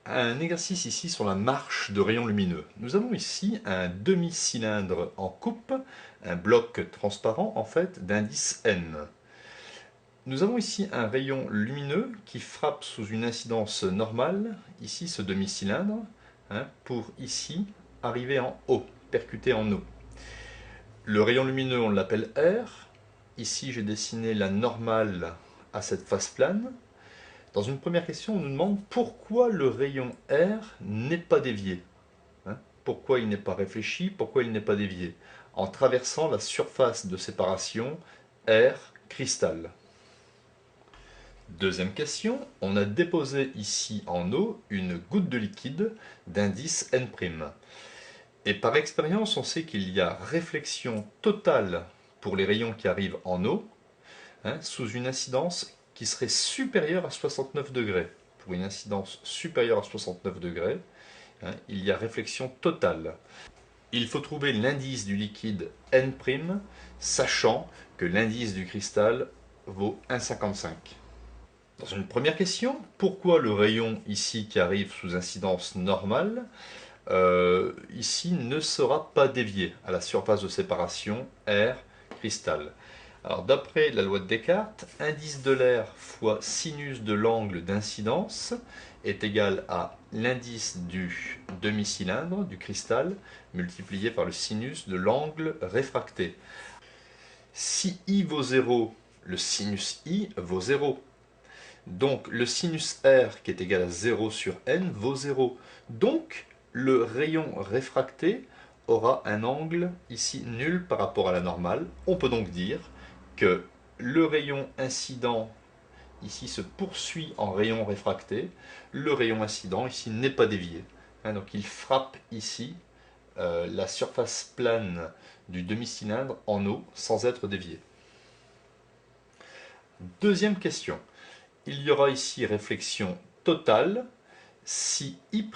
Un exercice ici sur la marche de rayons lumineux. Nous avons ici un demi-cylindre en coupe, un bloc transparent en fait d'indice n. Nous avons ici un rayon lumineux qui frappe sous une incidence normale, ici ce demi-cylindre, pour ici arriver en haut, percuter en haut. Le rayon lumineux on l'appelle R. Ici j'ai dessiné la normale à cette face plane. Dans une première question, on nous demande pourquoi le rayon R n'est pas dévié. Pourquoi il n'est pas réfléchi, pourquoi il n'est pas dévié en traversant la surface de séparation R cristal. Deuxième question, on a déposé ici en eau une goutte de liquide d'indice N'. Et par expérience, on sait qu'il y a réflexion totale pour les rayons qui arrivent en eau, sous une incidence qui serait supérieure à 69 degrés. Pour une incidence supérieure à 69 degrés, il y a réflexion totale. Il faut trouver l'indice du liquide N', sachant que l'indice du cristal vaut 1,55. Dans une première question, pourquoi le rayon ici qui arrive sous incidence normale ici ne sera pas dévié à la surface de séparation R cristal? Alors d'après la loi de Descartes, indice de l'air fois sinus de l'angle d'incidence est égal à l'indice du demi-cylindre, du cristal, multiplié par le sinus de l'angle réfracté. Si I vaut 0, le sinus I vaut 0. Donc le sinus R qui est égal à 0 sur n vaut 0. Donc le rayon réfracté aura un angle ici nul par rapport à la normale. On peut donc dire que le rayon incident ici se poursuit en rayon réfracté. Le rayon incident ici n'est pas dévié. Donc il frappe ici la surface plane du demi-cylindre en eau sans être dévié. Deuxième question. Il y aura ici réflexion totale si I'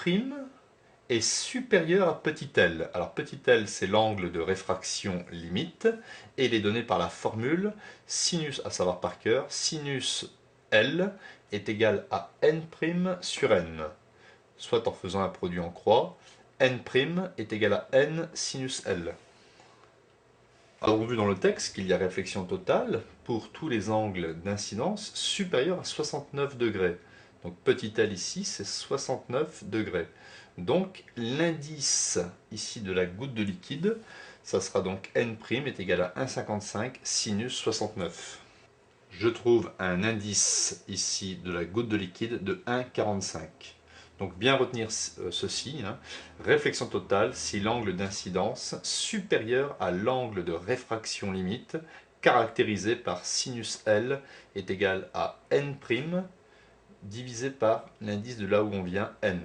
est supérieur à petit l. Alors petit l c'est l'angle de réfraction limite et il est donné par la formule sinus, à savoir par cœur, sinus L est égal à n' sur n. Soit en faisant un produit en croix, n' est égal à n sinus L. Nous avons vu dans le texte qu'il y a réflexion totale pour tous les angles d'incidence supérieurs à 69 degrés. Donc petit l ici, c'est 69 degrés. Donc l'indice ici de la goutte de liquide, ça sera donc n' est égal à 1,55 sinus 69. Je trouve un indice ici de la goutte de liquide de 1,45. Donc bien retenir ceci, réflexion totale si l'angle d'incidence supérieur à l'angle de réfraction limite, caractérisé par sinus L, est égal à n' divisé par l'indice de là où on vient n.